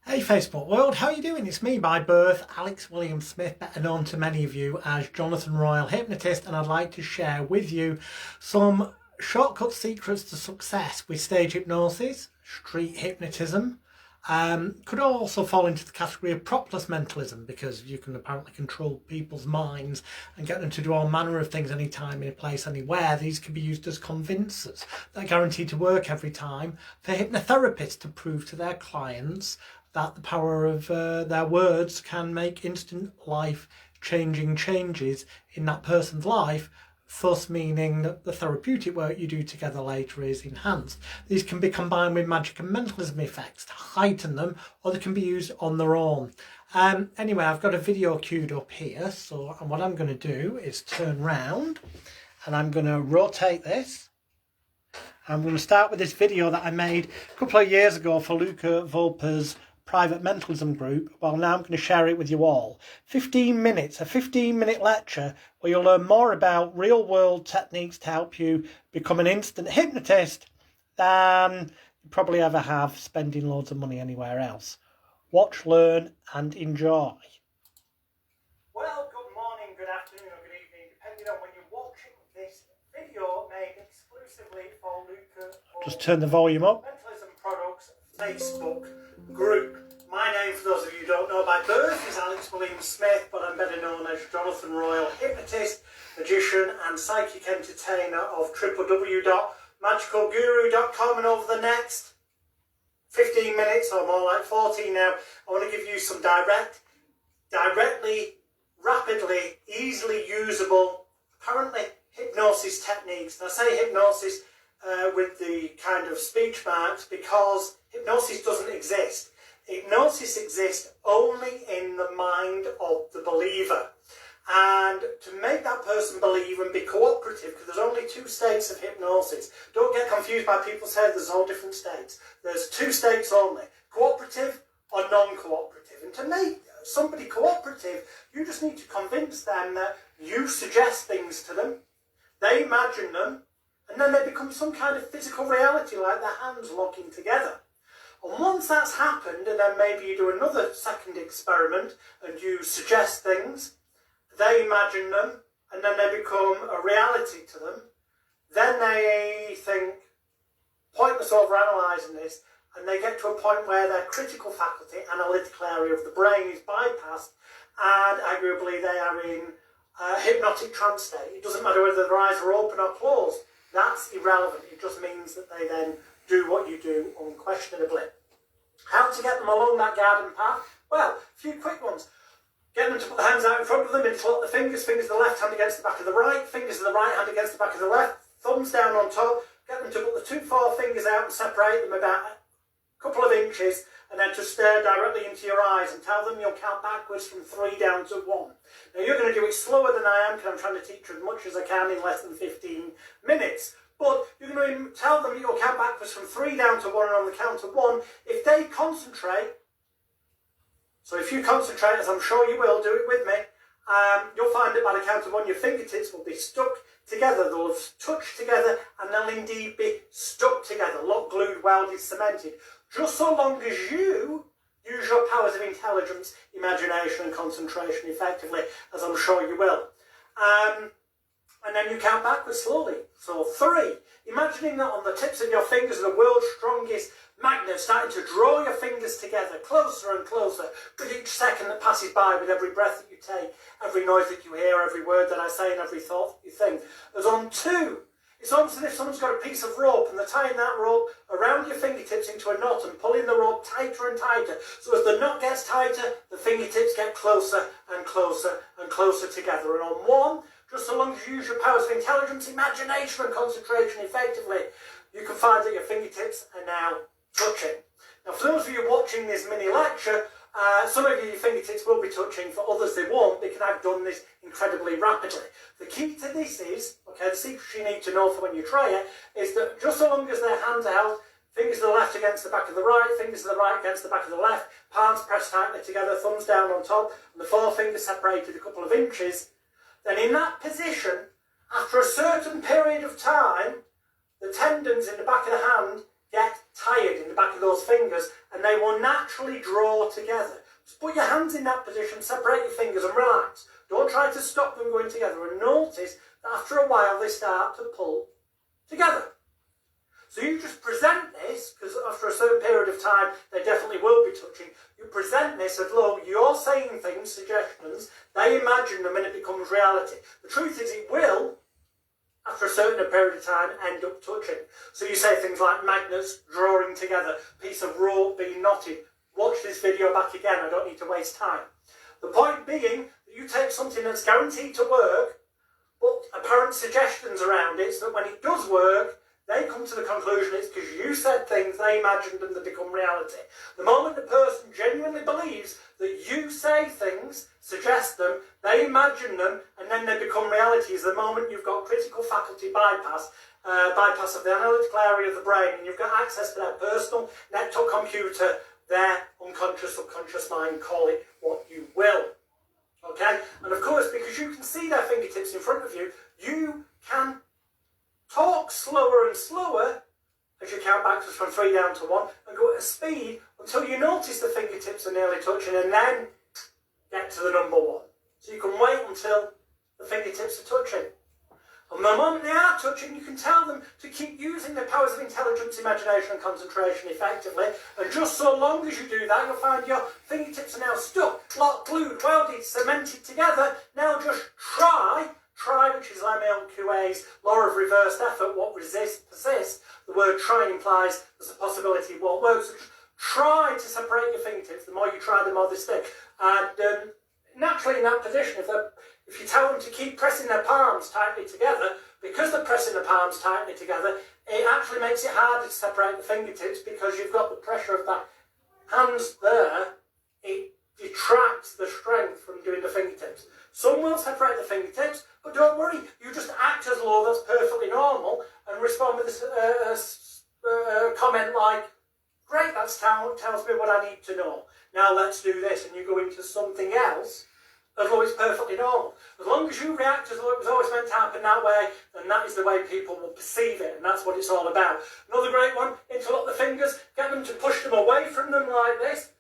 Hey Facebook world, how are you doing? It's me by birth, Alex William Smith, better known to many of you as Jonathan Royle Hypnotist, and I'd like to share with you some shortcut secrets to success with stage hypnosis, street hypnotism. Could also fall into the category of PROPLESS mentalism, because you can apparently control people's minds and get them to do all manner of things anytime, any place, anywhere. These can be used as convincers that are guaranteed to work every time for hypnotherapists to prove to their clients that the power of their words can make instant life-changing changes in that person's life, thus meaning that the therapeutic work you do together later is enhanced. These can be combined with magic and mentalism effects to heighten them, or they can be used on their own. Anyway, I've got a video queued up here, so what I'm going to do is turn round and I'm going to rotate this. I'm going to start with this video that I made a couple of years ago for Luca Volper's private mentalism group. Well, now I'm going to share it with you all. 15 minutes, a 15-minute lecture where you'll learn more about real-world techniques to help you become an instant hypnotist than you probably ever have spending loads of money anywhere else. Watch, learn and enjoy. Well, good morning, good afternoon or good evening, depending on when you're watching this video made exclusively for Luca. Just turn the volume up. Mentalism Products Facebook group. My name, for those of you who don't know by birth, is Alex William Smith, but I'm better known as Jonathan Royle Hypnotist, magician and psychic entertainer of www.magicalguru.com. And over the next 15 minutes, or more like 14 now, I want to give you some directly, rapidly, easily usable, apparently hypnosis techniques. And I say hypnosis with the kind of speech marks because hypnosis doesn't exist. Hypnosis exists only in the mind of the believer. And to make that person believe and be cooperative, because there's only two states of hypnosis. Don't get confused by people saying there's all different states. There's two states only, cooperative or non-cooperative. And to make somebody cooperative, you just need to convince them that you suggest things to them, they imagine them, and then they become some kind of physical reality, like their hands locking together. And once that's happened, and then maybe you do another second experiment and you suggest things, they imagine them, and then they become a reality to them, then they think, pointless overanalyzing this, and they get to a point where their critical faculty, analytical area of the brain is bypassed, and arguably they are in a hypnotic trance state. It doesn't matter whether their eyes are open or closed. That's irrelevant. It just means that they then do what you do unquestionably. How to get them along that garden path? Well, a few quick ones. Get them to put the hands out in front of them, interlock the fingers of the left hand against the back of the right, fingers of the right hand against the back of the left, thumbs down on top. Get them to put the two forefingers out and separate them about a couple of inches, and then to stare directly into your eyes and tell them you'll count backwards from 3 down to 1. Now you're going to do it slower than I am, because I'm trying to teach you as much as I can in less than 15 minutes. But you're going to tell them you'll count backwards from 3 down to 1, and on the count of 1, if they concentrate, so if you concentrate, as I'm sure you will, do it with me, you'll find that by the count of 1, your fingertips will be stuck together, they'll have touched together, and they'll indeed be stuck together, locked, glued, welded, cemented, just so long as you use your powers of intelligence, imagination and concentration effectively, as I'm sure you will. And then you count backwards slowly. So 3, imagining that on the tips of your fingers are the world's strongest magnet, starting to draw your fingers together closer and closer with each second that passes by, with every breath that you take, every noise that you hear, every word that I say and every thought that you think. As on 2, it's almost as if someone's got a piece of rope and they're tying that rope around your fingertips into a knot and pulling the rope tighter and tighter. So as the knot gets tighter, the fingertips get closer and closer and closer together. And on 1, just so long as you use your powers of intelligence, imagination and concentration effectively, you can find that your fingertips are now touching. Now for those of you watching this mini lecture, some of your fingertips will be touching, for others they won't, because I've done this incredibly rapidly. The key to this is, okay, the secret you need to know for when you try it, is that just so long as their hands are held, fingers of the left against the back of the right, fingers of the right against the back of the left, palms pressed tightly together, thumbs down on top, and the forefingers separated a couple of inches, then in that position, after a certain period of time, the tendons in the back of the hand get tired in the back of those fingers, and they will naturally draw together. Just put your hands in that position, separate your fingers and relax. Don't try to stop them going together, and notice that after a while they start to pull together. So you just present this, because after a certain period of time they definitely will be touching. You present this as though you're saying things, suggestions, they imagine them and it becomes reality. The truth is it will, after a certain period of time, end up touching. So you say things like magnets drawing together, piece of rope being knotted. Watch this video back again, I don't need to waste time. The point being that you take something that's guaranteed to work, but apparent suggestions around it, so that when it does work, they come to the conclusion it's because you said things, they imagined them, that become reality. The moment the person genuinely believes that you say things, suggest them, they imagine them, and then they become reality is the moment you've got critical faculty bypass of the analytical area of the brain, and you've got access to their personal network computer, their unconscious, subconscious mind, call it what you will. Okay? And of course, because you can see their fingertips in front of you, you can talk slower and slower as you count backwards from 3 down to 1 and go at a speed until you notice the fingertips are nearly touching, and then get to the number 1. So you can wait until the fingertips are touching. And the moment they are touching, you can tell them to keep using their powers of intelligence, imagination and concentration effectively. And just so long as you do that, you'll find your fingertips are now stuck, locked, glued, welded, cemented together. Now just try, which is LMAOQA's law of reversed effort, what resists, persists. The word try implies there's a possibility it won't work. So just try to separate your fingertips. The more you try, the more they stick. And naturally in that position, if you tell them to keep pressing their palms tightly together, because they're pressing their palms tightly together, it actually makes it harder to separate the fingertips because you've got the pressure of that hands there. It detracts the strength from doing the fingertips. Some will separate the fingertips, but don't worry, you just act as though that's perfectly normal and respond with a comment like, great, that tells me what I need to know. Now let's do this, and you go into something else as though it's perfectly normal. As long as you react as though it was always meant to happen that way, then that is the way people will perceive it, and that's what it's all about. Another great one, interlock the fingers, get them to push them away from them like this,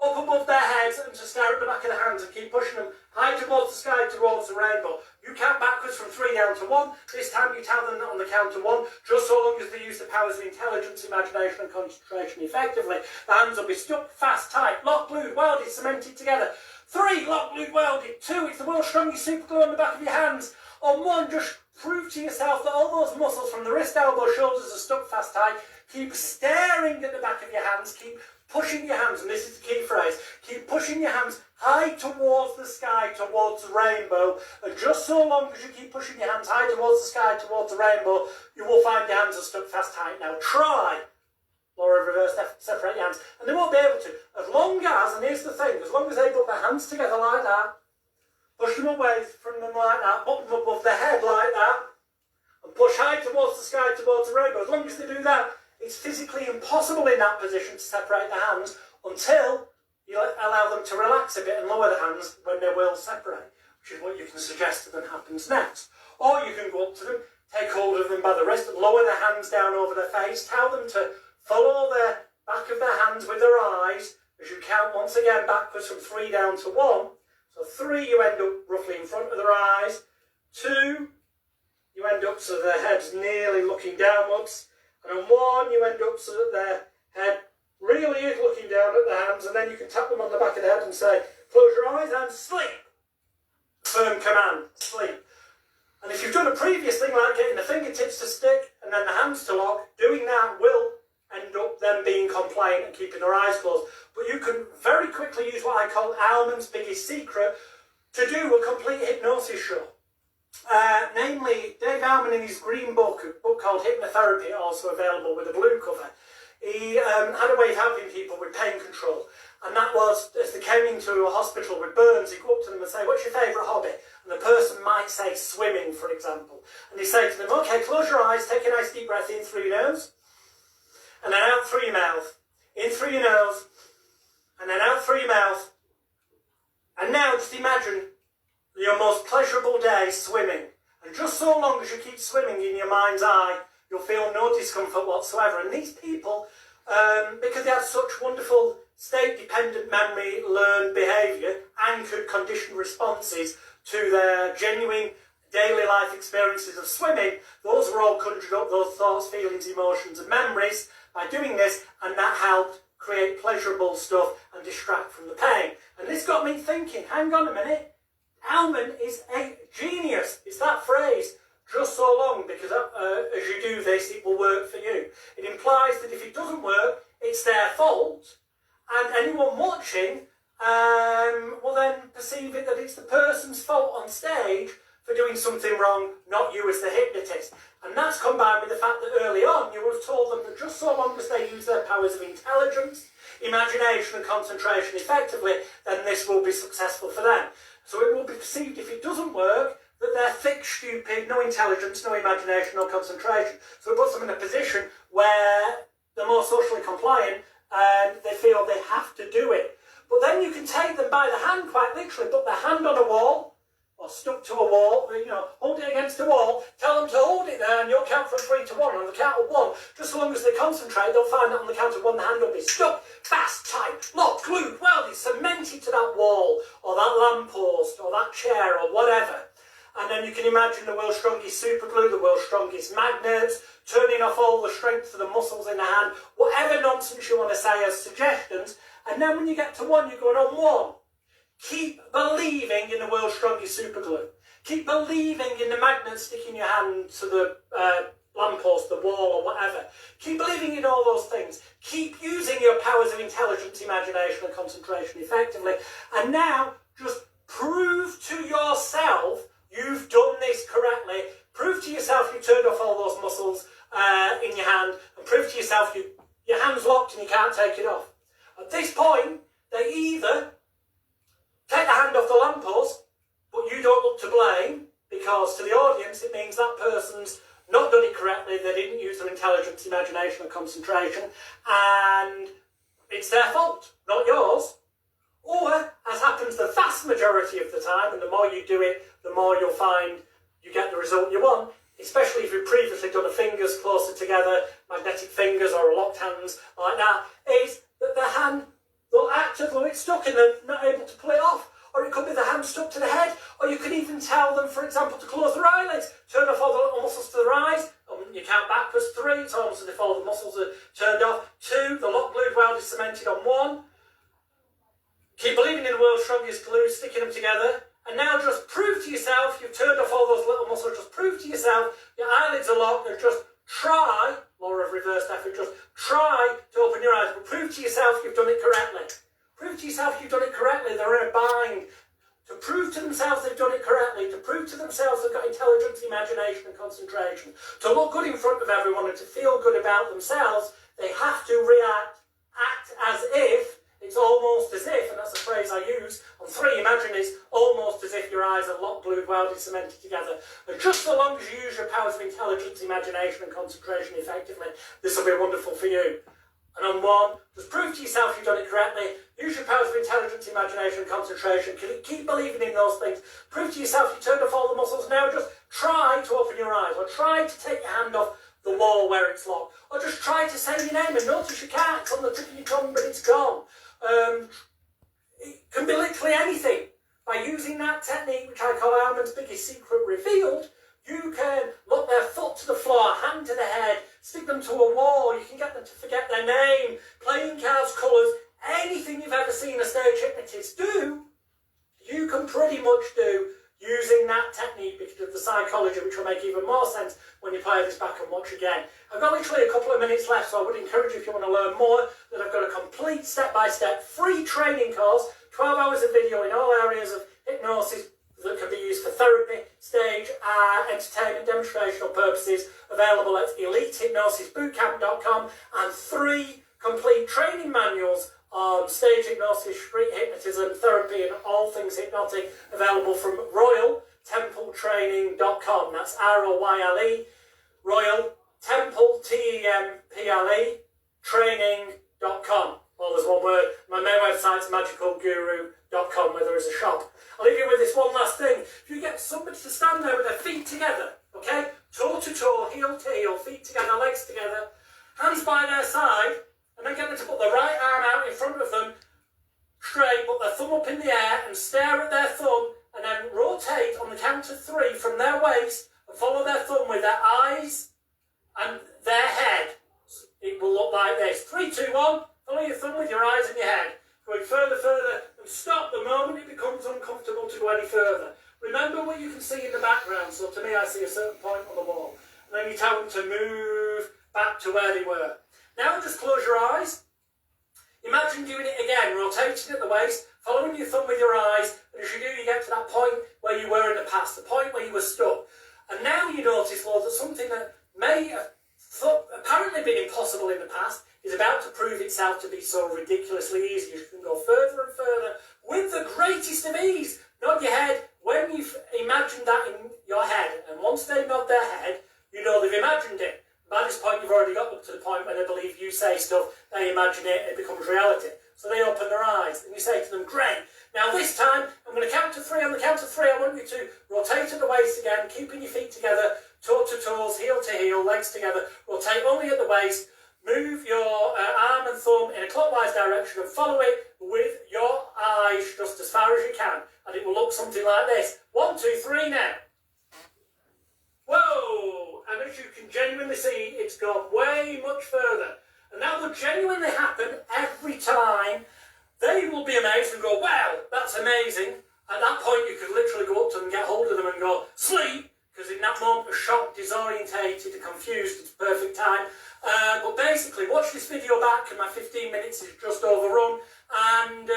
up above their heads, and to stare at the back of the hands and keep pushing them high towards the sky, towards the rainbow. You count backwards from 3 down to 1. This time you tell them that on the count of 1, just so long as they use the powers of intelligence, imagination and concentration effectively. The hands will be stuck fast, tight, locked, glued, welded, cemented together. 3, locked, glued, welded. 2, it's the world's strongest super glue on the back of your hands. On 1, just prove to yourself that all those muscles from the wrist, elbow, shoulders are stuck fast, tight. Keep staring at the back of your hands. Keep pushing your hands, and this is the key phrase, keep pushing your hands high towards the sky, towards the rainbow, and just so long as you keep pushing your hands high towards the sky, towards the rainbow, you will find your hands are stuck fast tight. Now try, law of reverse effort, separate your hands, and they won't be able to, as long as, and here's the thing, as long as they put their hands together like that, push them away from them like that, put them above their head like that, and push high towards the sky, towards the rainbow, as long as they do that, it's physically impossible in that position to separate the hands until you allow them to relax a bit and lower the hands when they will separate, which is what you can suggest to them happens next. Or you can go up to them, take hold of them by the wrist and lower their hands down over their face, tell them to follow the back of their hands with their eyes as you count once again backwards from 3 down to 1. So 3 you end up roughly in front of their eyes, 2 you end up so their head's nearly looking downwards, and on 1 you end up so that their head really is looking down at the hands, and then you can tap them on the back of the head and say, close your eyes and sleep. Firm command, sleep. And if you've done a previous thing like getting the fingertips to stick and then the hands to lock, doing that will end up them being compliant and keeping their eyes closed. But you can very quickly use what I call Almond's biggest secret to do a complete hypnosis show. Namely, Dave Almond in his green book, a book called Hypnotherapy, also available with a blue cover, he had a way of helping people with pain control. And that was, as they came into a hospital with burns, he'd go up to them and say, what's your favourite hobby? And the person might say swimming, for example. And he'd say to them, okay, close your eyes, take a nice deep breath in through your nose, and then out through your mouth. In through your nose, and then out through your mouth. And now just imagine your most pleasurable day swimming. And just so long as you keep swimming in your mind's eye, You'll feel no discomfort whatsoever. And these people, because they have such wonderful state-dependent memory, learned behaviour, anchored conditioned responses to their genuine daily life experiences of swimming, those are all conjured up, those thoughts, feelings, emotions and memories by doing this, and that helped create pleasurable stuff and distract from the pain. And this got me thinking, hang on a minute, Alman is a genius. It's that phrase, just so long, because as you do this, it will work for you. It implies that if it doesn't work, it's their fault, and anyone watching will then perceive it that it's the person's fault on stage for doing something wrong, not you as the hypnotist. And that's combined with the fact that early on you would have told them that just so long as they use their powers of intelligence, imagination and concentration effectively, then this will be successful for them. So it will be perceived, if it doesn't work, that they're thick, stupid, no intelligence, no imagination, no concentration. So it puts them in a position where they're more socially compliant and they feel they have to do it. But then you can take them by the hand, quite literally, put their hand on a wall, or stuck to a wall, hold it against a wall, tell them to hold it there, and you'll count from 3 to 1. On the count of 1, just so long as they concentrate, they'll find that on the count of 1, the hand will be stuck, fast, tight, locked, glued, welded, cemented to that wall, or that lamppost, or that chair, or whatever. And then you can imagine the world's strongest super glue, the world's strongest magnets, turning off all the strength of the muscles in the hand, whatever nonsense you want to say as suggestions. And then when you get to 1, you're going on 1. Keep believing in the world's strongest super glue. Keep believing in the magnet sticking your hand to the lamppost, the wall, or whatever. Keep believing in all those things. Keep using your powers of intelligence, imagination, and concentration effectively. And now, just prove to yourself you've done this correctly. Prove to yourself you turned off all those muscles in your hand, and prove to yourself your hand's locked and you can't take it off. At this point, they either take the hand off the lamppost, but you don't look to blame, because to the audience it means that person's not done it correctly, they didn't use their intelligence, imagination and concentration, and it's their fault, not yours. Or, as happens the vast majority of the time, and the more you do it, the more you'll find you get the result you want, especially if you've previously done a fingers closer together, magnetic fingers or locked hands like that, is that the hand will act as though it's stuck and they're not able to pull it off. Or it could be the hand stuck to the head, or you can even tell them, for example, to close their eyelids, turn off all the little muscles to their eyes, and you count backwards 3, it's almost as if all the muscles are turned off. 2, the lock glued weld is cemented on 1. Keep believing in the world's strongest glue, sticking them together. And now just prove to yourself you've turned off all those little muscles. Just prove to yourself your eyelids are locked, and just try, law of reversed effort, just try to open your eyes. But prove to yourself you've done it correctly. Prove to yourself you've done it correctly. They're in a bind. To prove to themselves they've done it correctly. To prove to themselves they've got intelligence, imagination and concentration. To look good in front of everyone and to feel good about themselves, they have to act as if, it's almost as if, and that's a phrase I use on 3, imagine it's almost as if your eyes are locked, glued, welded, cemented together. And just so long as you use your powers of intelligence, imagination and concentration effectively, this will be wonderful for you. And on 1, just prove to yourself you've done it correctly. Use your powers of intelligence, imagination and concentration. Keep believing in those things. Prove to yourself you turned off all the muscles. Now just try to open your eyes, or try to take your hand off the wall where it's locked, or just try to say your name and notice you can't. It's on the tip of your tongue, but it's gone. It can be literally anything. By using that technique, which I call Alman's biggest secret revealed, you can lock their foot to the floor, hand to the head, stick them to a wall, you can get them to forget their name, playing cards, colours, anything you've ever seen a stage hypnotist do, you can pretty much do using that technique because of the psychology, which will make even more sense when you play this back and watch again. I've got literally a couple of minutes left, so I would encourage you, if you want to learn more, that I've got a complete step-by-step free training course, 12 hours of video in all areas of hypnosis that can be used for therapy, stage, entertainment, demonstrational purposes, available at elitehypnosisbootcamp.com, and 3 complete training manuals on stage hypnosis, street hypnotism, therapy and all things hypnotic, available from Royle, templetraining.com. That's R-O-Y-L-E, Royle, Temple, T-E-M-P-L-E, training.com. Well, there's one word. My main website's magicalguru.com, where there is a shop. I'll leave you with this one last thing. If you get somebody to stand there with their feet together, okay, toe to toe, heel to heel, feet together in front of them, straight, put their thumb up in the air and stare at their thumb, and then rotate on the count of 3 from their waist and follow their thumb with their eyes and their head. It will look like this. 3, 2, 1. Follow your thumb with your eyes and your head. Going further, further, and stop the moment it becomes uncomfortable to go any further. Remember what you can see in the background. So to me, I see a certain point on the wall. And then you tell them to move back to where they were. Now just close your eyes. Imagine doing it again, rotating at the waist, following your thumb with your eyes, and as you do, you get to that point where you were in the past, the point where you were stuck. And now you notice, Lord, that something that may have apparently been impossible in the past is about to prove itself to be so ridiculously easy. You can go further and further with the greatest of ease. Nod your head when you've imagined that in your head. And once they nod their head, you know they've imagined it. By this point, you've already got up to the point where they believe you say stuff, they imagine it, it becomes reality. So they open their eyes and you say to them, great. Now this time, I'm going to count to 3. On the count of 3, I want you to rotate at the waist again, keeping your feet together, toe to toes, heel to heel, legs together. Rotate only at the waist. Move your arm and thumb in a clockwise direction and follow it with your eyes just as far as you can. And it will look something like this. 1, 2, 3 now. Whoa! And as you can genuinely see, it's gone way much further. And that will genuinely happen every time. They will be amazed and go, wow, that's amazing. At that point, you could literally go up to them, get hold of them and go, sleep. Because in that moment of shock, disorientated, confused, it's perfect time. But basically, watch this video back, and my 15 minutes is just overrun. And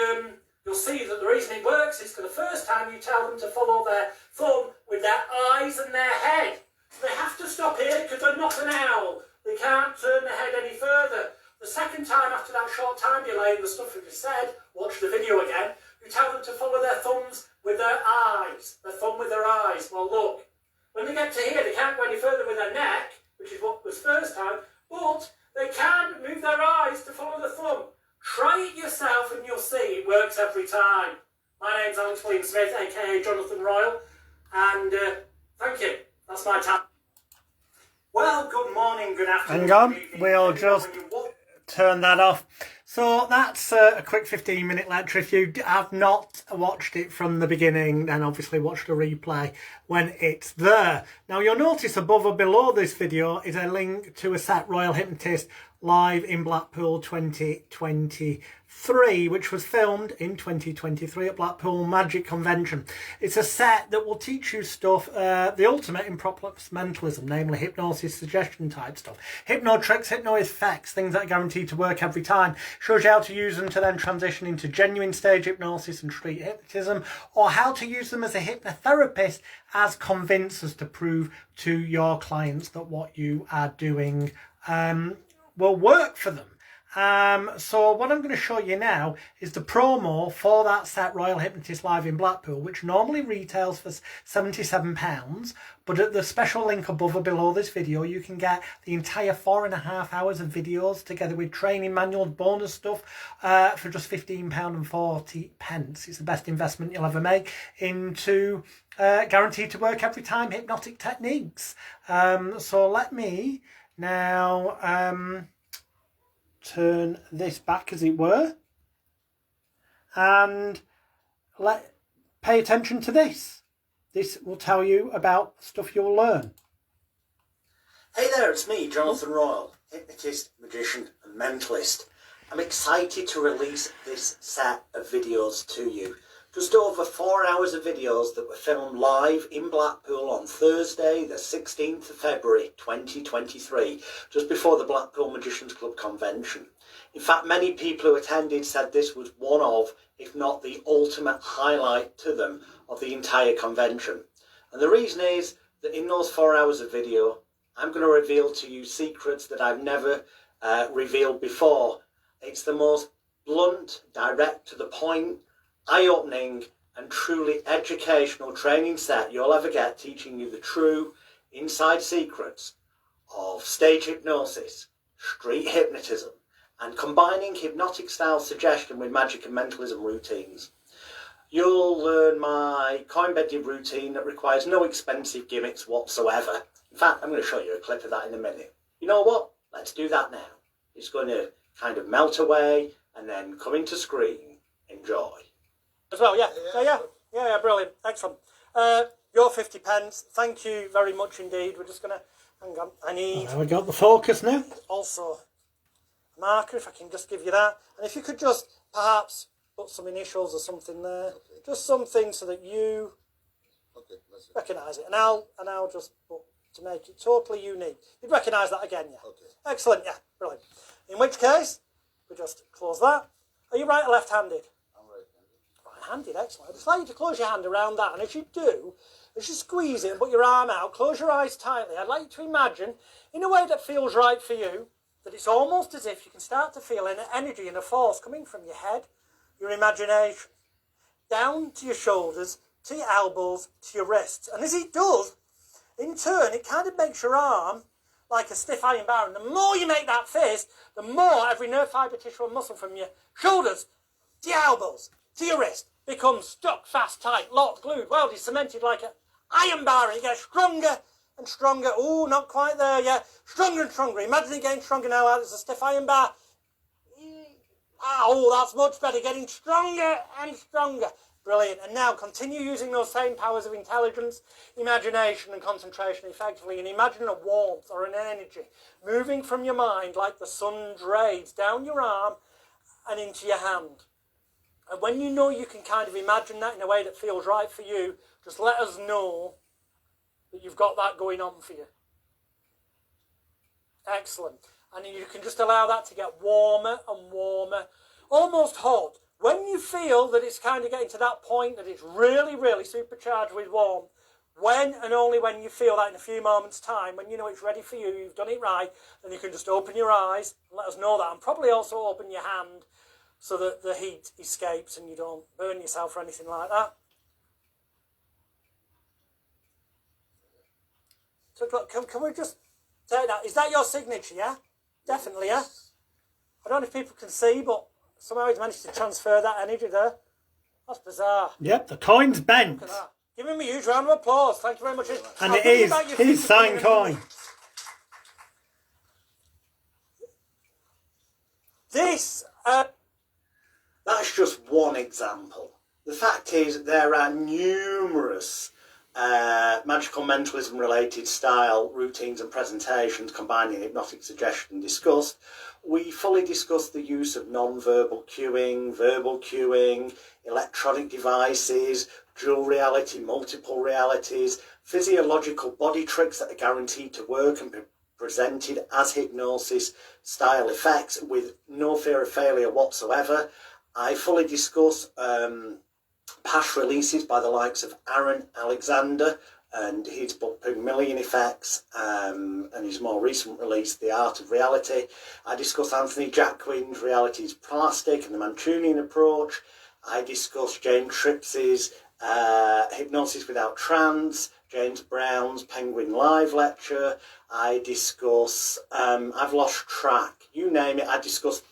you'll see that the reason it works is for the first time you tell them to follow their thumb with their eyes and their head. So they have to stop here because they're not an owl. They can't turn their head any further. The second time after that short time delay and the stuff we just said, watch the video again, you tell them to follow their thumbs with their eyes. Their thumb with their eyes. Well, look. When they get to here, they can't go any further with their neck, which is what was first time, but they can move their eyes to follow the thumb. Try it yourself and you'll see it works every time. My name's Alex William Smith, aka Jonathan Royle, and thank you. That's my time. Well, good morning, good afternoon. Hang on, we'll just turn that off. So that's a quick 15-minute lecture. If you have not watched it from the beginning, then obviously watch the replay when it's there. Now you'll notice above or below this video is a link to a set Royle Hypnotist live in Blackpool 2023, which was filmed in 2023 at Blackpool Magic Convention. It's a set that will teach you stuff, the ultimate in PROPLESS mentalism, namely hypnosis, suggestion type stuff. Hypno tricks, hypno effects, things that are guaranteed to work every time. Shows you how to use them to then transition into genuine stage hypnosis and street hypnotism, or how to use them as a hypnotherapist as convincers to prove to your clients that what you are doing will work for them. So what I'm going to show you now is the promo for that set Royle Hypnotist live in Blackpool, which normally retails for £77, but at the special link above or below this video you can get the entire 4.5 hours of videos together with training manuals, bonus stuff for just £15.40. It's the best investment you'll ever make into guaranteed to work every time hypnotic techniques. So let me now turn this back, as it were, and pay attention to this. This will tell you about stuff you'll learn. Hey there, it's me, Jonathan Royle, hypnotist, magician and mentalist. I'm excited to release this set of videos to you. Just over 4 hours of videos that were filmed live in Blackpool on Thursday, the 16th of February 2023, just before the Blackpool Magicians Club convention. In fact, many people who attended said this was one of, if not the ultimate highlight to them, of the entire convention. And the reason is that in those 4 hours of video, I'm going to reveal to you secrets that I've never revealed before. It's the most blunt, direct, to the point, eye-opening and truly educational training set you'll ever get, teaching you the true inside secrets of stage hypnosis, street hypnotism, and combining hypnotic style suggestion with magic and mentalism routines. You'll learn my coin-bedded routine that requires no expensive gimmicks whatsoever. In fact, I'm going to show you a clip of that in a minute. You know what? Let's do that now. It's going to kind of melt away, and and then coming to screen, enjoy. As well, yeah, brilliant, excellent. Your 50 pence, thank you very much indeed. We're just going to, hang on, I need... There we got the focus now. Also, a marker, if I can just give you that. And if you could just perhaps put some initials or something there. Okay. Just something so that you recognise it. And I'll just put, to make it totally unique. You'd recognise that again, yeah? Okay. Excellent, yeah, brilliant. In which case, we just close that. Are you right or left-handed? I'm right-handed. Right-handed, excellent. I'd just like you to close your hand around that, and as you do, as you squeeze it and put your arm out, close your eyes tightly. I'd like you to imagine, in a way that feels right for you, that it's almost as if you can start to feel an energy and a force coming from your head, your imagination, down to your shoulders, to your elbows, to your wrists. And as it does, in turn, it kind of makes your arm like a stiff iron bar. And the more you make that fist, the more every nerve fibre, tissue and muscle from your shoulders to your elbows, to your wrist, becomes stuck, fast, tight, locked, glued, welded, cemented like an iron bar. And it gets stronger and stronger. Oh, not quite there yet. Stronger and stronger. Imagine it getting stronger now as a stiff iron bar. Oh, that's much better. Getting stronger and stronger. Brilliant. And now continue using those same powers of intelligence, imagination and concentration effectively, and imagine a warmth or an energy moving from your mind like the sun rays down your arm and into your hand. And when you know you can kind of imagine that in a way that feels right for you, just let us know that you've got that going on for you. Excellent. And you can just allow that to get warmer and warmer, almost hot. When you feel that it's kind of getting to that point that it's really, really supercharged with warmth, when and only when you feel that in a few moments' time, when you know it's ready for you, you've done it right, then you can just open your eyes and let us know that. And probably also open your hand so that the heat escapes and you don't burn yourself or anything like that. So can we just take that? Is that your signature, yeah? Definitely, yeah? I don't know if people can see, but somehow he's managed to transfer that energy there. That's bizarre. Yep, the coin's bent. Look at that. Give him a huge round of applause. Thank you very much. And it is his signed coin. This, that's just one example. The fact is there are numerous magical mentalism related style routines and presentations combining hypnotic suggestion discussed. We fully discussed the use of non-verbal cueing, verbal cueing, electronic devices, dual reality, multiple realities, physiological body tricks that are guaranteed to work and be presented as hypnosis style effects with no fear of failure whatsoever. I fully discuss past releases by the likes of Aaron Alexander and his book Pygmalion Effects and his more recent release The Art of Reality. I discuss Anthony Jacquin's Reality is Plastic and the Mancunian Approach. I discuss James Tripps's Hypnosis Without Trance, James Brown's Penguin Live Lecture. I discuss, I've lost track, you name it. I discuss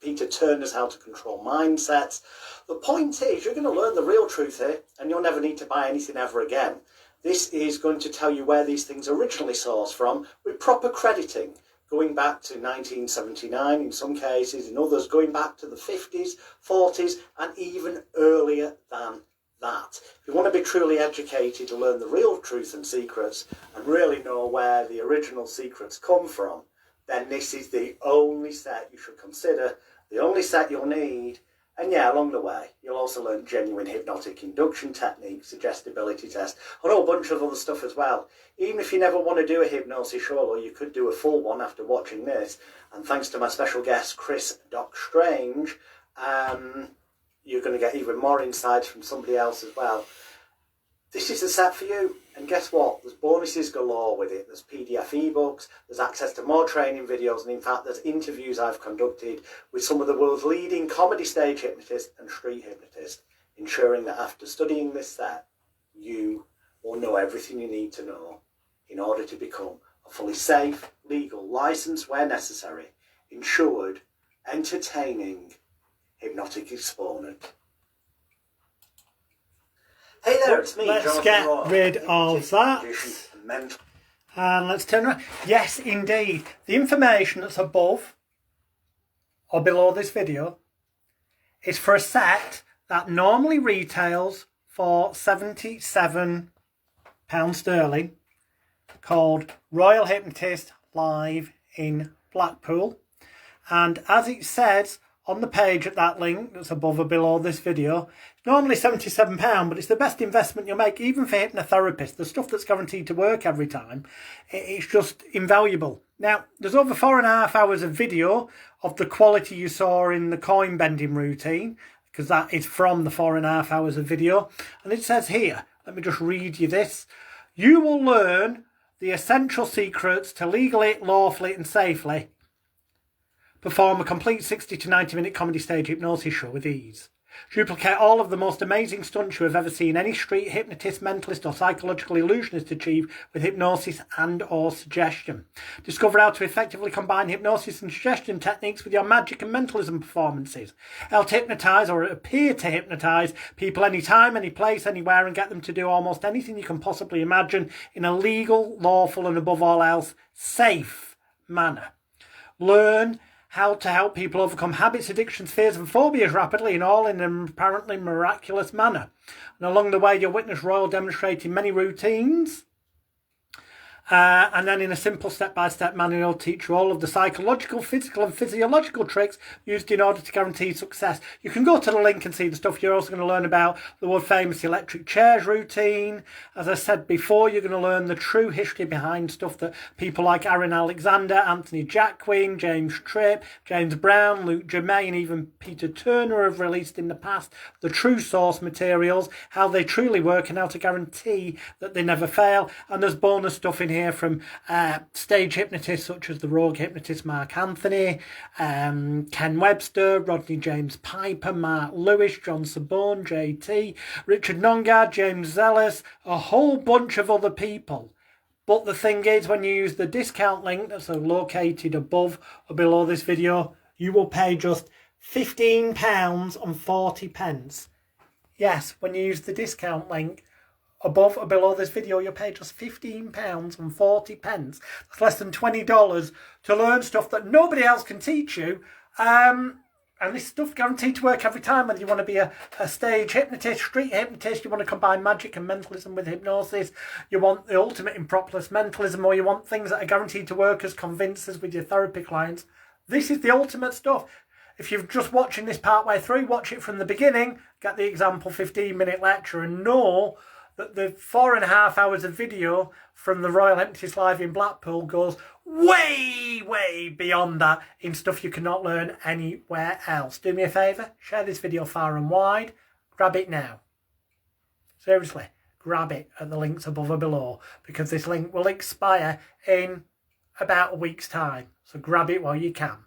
Peter Turner's How to Control Mindsets. The point is, you're going to learn the real truth here, and you'll never need to buy anything ever again. This is going to tell you where these things originally sourced from, with proper crediting, going back to 1979 in some cases, in others going back to the 50s, 40s, and even earlier than that. If you want to be truly educated to learn the real truth and secrets, and really know where the original secrets come from, then this is the only set you should consider, the only set you'll need. And yeah, along the way, you'll also learn genuine hypnotic induction techniques, suggestibility test, and a whole bunch of other stuff as well. Even if you never want to do a hypnosis solo, you could do a full one after watching this. And thanks to my special guest, Chris Doc Strange, you're going to get even more insights from somebody else as well. This is the set for you. And guess what? There's bonuses galore with it. There's PDF ebooks, there's access to more training videos, and in fact there's interviews I've conducted with some of the world's leading comedy stage hypnotists and street hypnotists, ensuring that after studying this set, you will know everything you need to know in order to become a fully safe, legal, licensed where necessary, insured, entertaining hypnotic exponent. Hey there, it's me, Let's get rid of that. And let's turn around. Yes, indeed. The information that's above or below this video is for a set that normally retails for £77 sterling, called Royal Hypnotist Live in Blackpool. And as it says on the page at that link that's above or below this video, it's normally £77, but it's the best investment you'll make, even for hypnotherapists. The stuff that's guaranteed to work every time, it's just invaluable. Now, there's over 4.5 hours of video of the quality you saw in the coin bending routine, because that is from the 4.5 hours of video. And it says here, let me just read you this. You will learn the essential secrets to legally, lawfully and safely perform a complete 60 to 90 minute comedy stage hypnosis show with ease. Duplicate all of the most amazing stunts you have ever seen any street hypnotist, mentalist or psychological illusionist achieve with hypnosis and or suggestion. Discover how to effectively combine hypnosis and suggestion techniques with your magic and mentalism performances. How to hypnotise or appear to hypnotise people anytime, any place, anywhere, and get them to do almost anything you can possibly imagine in a legal, lawful and above all else safe manner. Learn how to help people overcome habits, addictions, fears and phobias rapidly and all in an apparently miraculous manner. And along the way you'll witness Royle demonstrating many routines. And then in a simple step-by-step manner, he'll teach you all of the psychological, physical and physiological tricks used in order to guarantee success. You can go to the link and see the stuff. You're also going to learn about the world famous electric chairs routine. As I said before, you're going to learn the true history behind stuff that people like Aaron Alexander, Anthony Jacquin, James Tripp, James Brown, Luke Germain and even Peter Turner have released in the past. The true source materials, how they truly work and how to guarantee that they never fail. And there's bonus stuff in here from stage hypnotists such as the rogue hypnotist Mark Anthony, Ken Webster, Rodney James Piper, Mark Lewis, John Sabone, JT, Richard Nongard, James Zellis, a whole bunch of other people. But the thing is, when you use the discount link that's located above or below this video, you will pay just £15.40. Yes, when you use the discount link above or below this video, you'll pay just £15.40. That's less than $20 to learn stuff that nobody else can teach you. And this stuff guaranteed to work every time, whether you want to be a stage hypnotist, street hypnotist, you want to combine magic and mentalism with hypnosis, you want the ultimate in PROPLESS mentalism, or you want things that are guaranteed to work as convincers with your therapy clients. This is the ultimate stuff. If you're just watching this part way through, watch it from the beginning, get the example 15-minute lecture and know that the 4.5 hours of video from the Royal Hypnotist Live in Blackpool goes way, way beyond that in stuff you cannot learn anywhere else. Do me a favour, share this video far and wide, grab it now. Seriously, grab it at the links above or below, because this link will expire in about a week's time. So grab it while you can.